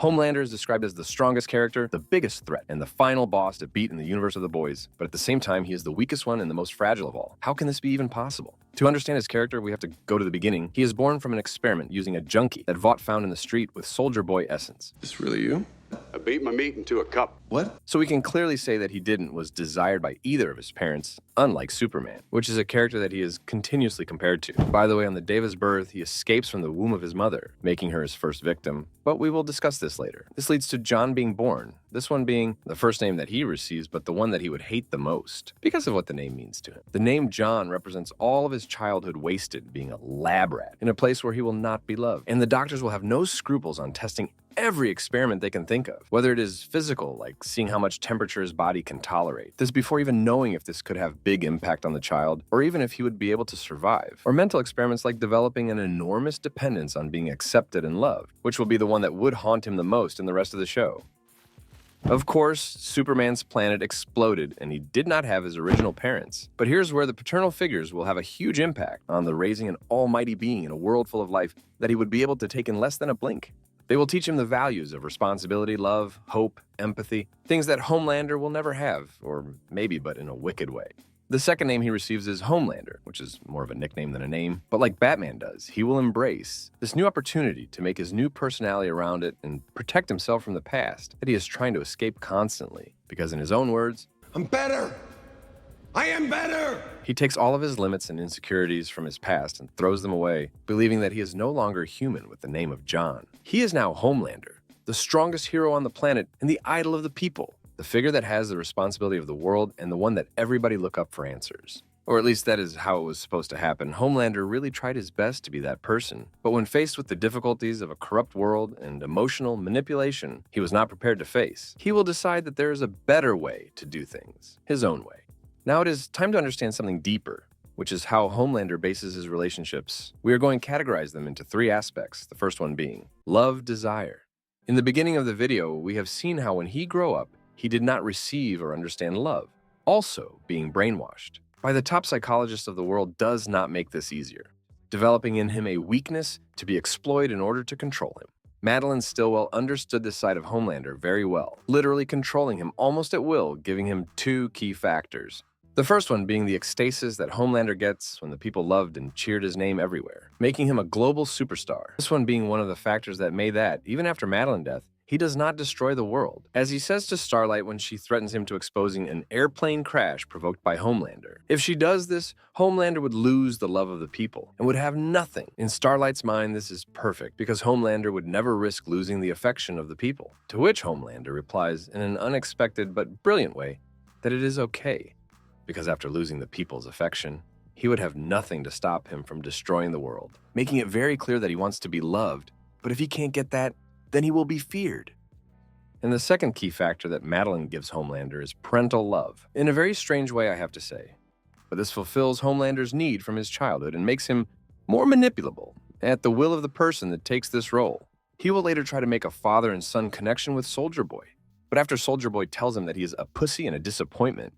Homelander is described as the strongest character, the biggest threat, and the final boss to beat in the universe of The Boys, but at the same time, he is the weakest one and the most fragile of all. How can this be even possible? To understand his character, we have to go to the beginning. He is born from an experiment using a junkie that Vought found in the street with Soldier Boy essence. Is this really you? I beat my meat into a cup. What? So we can clearly say that he was desired by either of his parents, unlike Superman, which is a character that he is continuously compared to. By the way, on the day of his birth, he escapes from the womb of his mother, making her his first victim, but we will discuss this later. This leads to John being born, this one being the first name that he receives, but the one that he would hate the most, because of what the name means to him. The name John represents all of his childhood wasted being a lab rat in a place where he will not be loved, and the doctors will have no scruples on testing every experiment they can think of, whether it is physical, like seeing how much temperature his body can tolerate, this before even knowing if this could have big impact on the child, or even if he would be able to survive, or mental experiments like developing an enormous dependence on being accepted and loved, which will be the one that would haunt him the most in the rest of the show. Of course, Superman's planet exploded and he did not have his original parents. But here's where the paternal figures will have a huge impact on the raising an almighty being in a world full of life that he would be able to take in less than a blink. They will teach him the values of responsibility, love, hope, empathy, things that Homelander will never have, or maybe but in a wicked way. The second name he receives is Homelander, which is more of a nickname than a name, but like Batman does, he will embrace this new opportunity to make his new personality around it and protect himself from the past that he is trying to escape constantly, because in his own words, I'm better! I am better! He takes all of his limits and insecurities from his past and throws them away, believing that he is no longer human with the name of John. He is now Homelander, the strongest hero on the planet and the idol of the people, the figure that has the responsibility of the world and the one that everybody look up for answers. Or at least that is how it was supposed to happen. Homelander really tried his best to be that person, but when faced with the difficulties of a corrupt world and emotional manipulation he was not prepared to face, he will decide that there is a better way to do things, his own way. Now it is time to understand something deeper, which is how Homelander bases his relationships. We are going to categorize them into three aspects, the first one being love, desire. In the beginning of the video, we have seen how when he grew up, he did not receive or understand love, also being brainwashed by the top psychologist of the world does not make this easier, developing in him a weakness to be exploited in order to control him. Madeline Stillwell understood this side of Homelander very well, literally controlling him almost at will, giving him two key factors. The first one being the ecstasis that Homelander gets when the people loved and cheered his name everywhere, making him a global superstar. This one being one of the factors that made that, even after Madeline's death, he does not destroy the world. As he says to Starlight when she threatens him to exposing an airplane crash provoked by Homelander. If she does this, Homelander would lose the love of the people and would have nothing. In Starlight's mind, this is perfect because Homelander would never risk losing the affection of the people. To which Homelander replies in an unexpected but brilliant way that it is okay. Because after losing the people's affection, he would have nothing to stop him from destroying the world, making it very clear that he wants to be loved, but if he can't get that, then he will be feared. And the second key factor that Madeline gives Homelander is parental love. In a very strange way, I have to say. But this fulfills Homelander's need from his childhood and makes him more manipulable at the will of the person that takes this role. He will later try to make a father and son connection with Soldier Boy. But after Soldier Boy tells him that he is a pussy and a disappointment,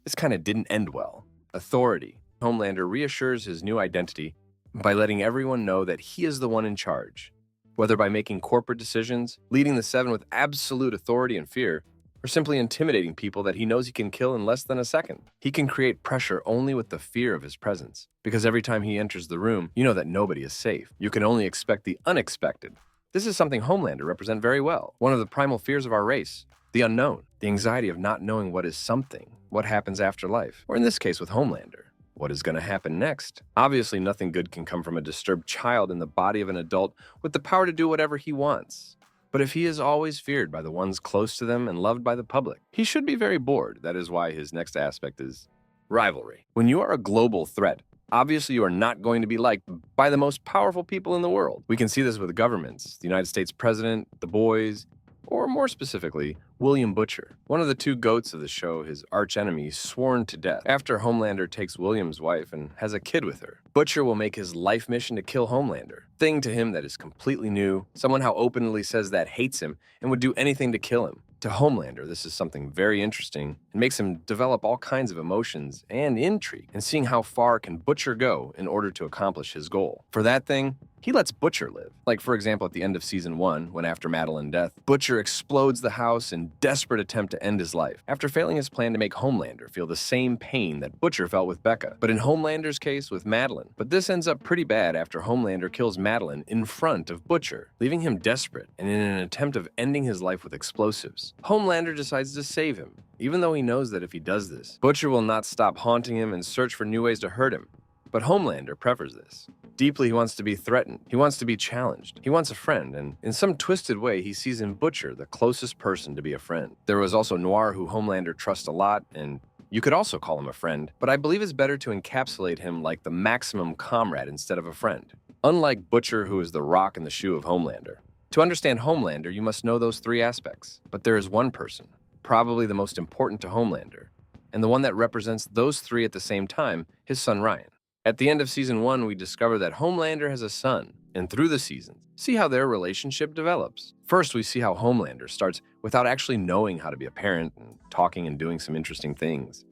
this kind of didn't end well. Authority. Homelander reassures his new identity by letting everyone know that he is the one in charge, whether by making corporate decisions, leading the Seven with absolute authority and fear, or simply intimidating people that he knows he can kill in less than a second. He can create pressure only with the fear of his presence, because every time he enters the room, you know that nobody is safe. You can only expect the unexpected. This is something Homelander represents very well. One of the primal fears of our race, the unknown, the anxiety of not knowing what is something, what happens after life, or in this case with Homelander, what is going to happen next. Obviously, nothing good can come from a disturbed child in the body of an adult with the power to do whatever he wants. But if he is always feared by the ones close to them and loved by the public, he should be very bored. That is why his next aspect is rivalry. When you are a global threat, obviously you are not going to be liked by the most powerful people in the world. We can see this with governments, the United States president, the boys, or more specifically, William Butcher, one of the two goats of the show, his archenemy, sworn to death. After Homelander takes William's wife and has a kid with her, Butcher will make his life mission to kill Homelander. Thing to him that is completely new, someone how openly says that hates him and would do anything to kill him. To Homelander, this is something very interesting and makes him develop all kinds of emotions and intrigue in seeing how far can Butcher go in order to accomplish his goal. For that thing, He lets Butcher live. Like, for example, at the end of Season 1, when after Madeline's death, Butcher explodes the house in desperate attempt to end his life, after failing his plan to make Homelander feel the same pain that Butcher felt with Becca, but in Homelander's case with Madeline. But this ends up pretty bad after Homelander kills Madeline in front of Butcher, leaving him desperate and in an attempt of ending his life with explosives. Homelander decides to save him, even though he knows that if he does this, Butcher will not stop haunting him and search for new ways to hurt him. But Homelander prefers this. Deeply, he wants to be threatened. He wants to be challenged. He wants a friend, and in some twisted way, he sees in Butcher the closest person to be a friend. There was also Noir, who Homelander trusts a lot, and you could also call him a friend, but I believe it's better to encapsulate him like the maximum comrade instead of a friend. Unlike Butcher, who is the rock in the shoe of Homelander. To understand Homelander, you must know those three aspects. But there is one person, probably the most important to Homelander, and the one that represents those three at the same time, his son Ryan. At the end of Season 1, we discover that Homelander has a son, and through the seasons, see how their relationship develops. First, we see how Homelander starts without actually knowing how to be a parent and talking and doing some interesting things.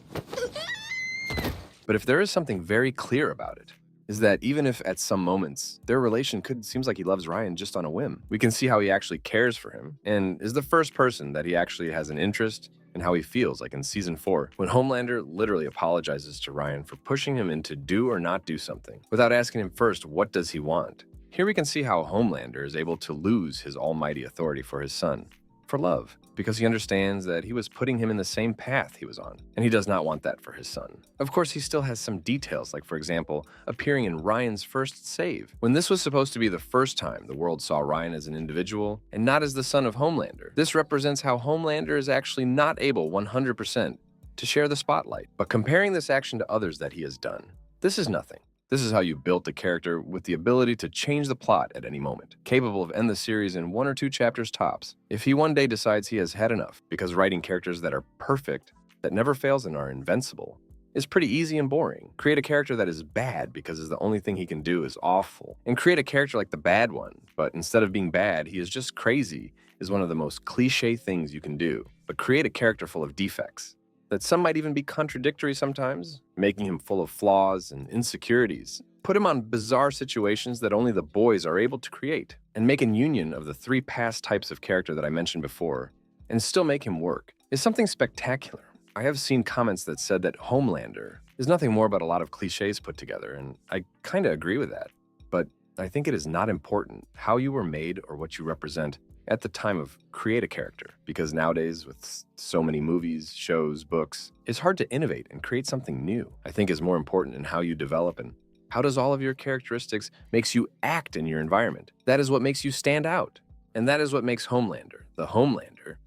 But if there is something very clear about it, is that even if at some moments their relation seems like he loves Ryan just on a whim, we can see how he actually cares for him and is the first person that he actually has an interest in how he feels, like in Season 4, when Homelander literally apologizes to Ryan for pushing him in to do or not do something, without asking him first, what does he want? Here we can see how Homelander is able to lose his almighty authority for his son, for love, because he understands that he was putting him in the same path he was on, and he does not want that for his son. Of course, he still has some details, like, for example, appearing in Ryan's first save, when this was supposed to be the first time the world saw Ryan as an individual and not as the son of Homelander. This represents how Homelander is actually not able 100% to share the spotlight. But comparing this action to others that he has done, this is nothing. This is how you built a character with the ability to change the plot at any moment, capable of end the series in 1 or 2 chapters tops, if he one day decides he has had enough, because writing characters that are perfect, that never fails and are invincible, is pretty easy and boring. Create a character that is bad because the only thing he can do is awful, and create a character like the bad one, but instead of being bad, he is just crazy, is one of the most cliche things you can do. But create a character full of defects, that some might even be contradictory sometimes, making him full of flaws and insecurities. Put him on bizarre situations that only the boys are able to create, and make a union of the 3 past types of character that I mentioned before, and still make him work, is something spectacular. I have seen comments that said that Homelander is nothing more but a lot of cliches put together, and I kinda agree with that. But I think it is not important how you were made or what you represent at the time of create a character, because nowadays with so many movies, shows, books, it's hard to innovate and create something new. I think is more important in how you develop and how does all of your characteristics makes you act in your environment. That is what makes you stand out. And that is what makes Homelander,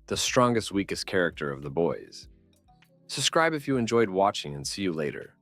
the strongest, weakest character of the boys. Subscribe if you enjoyed watching and see you later.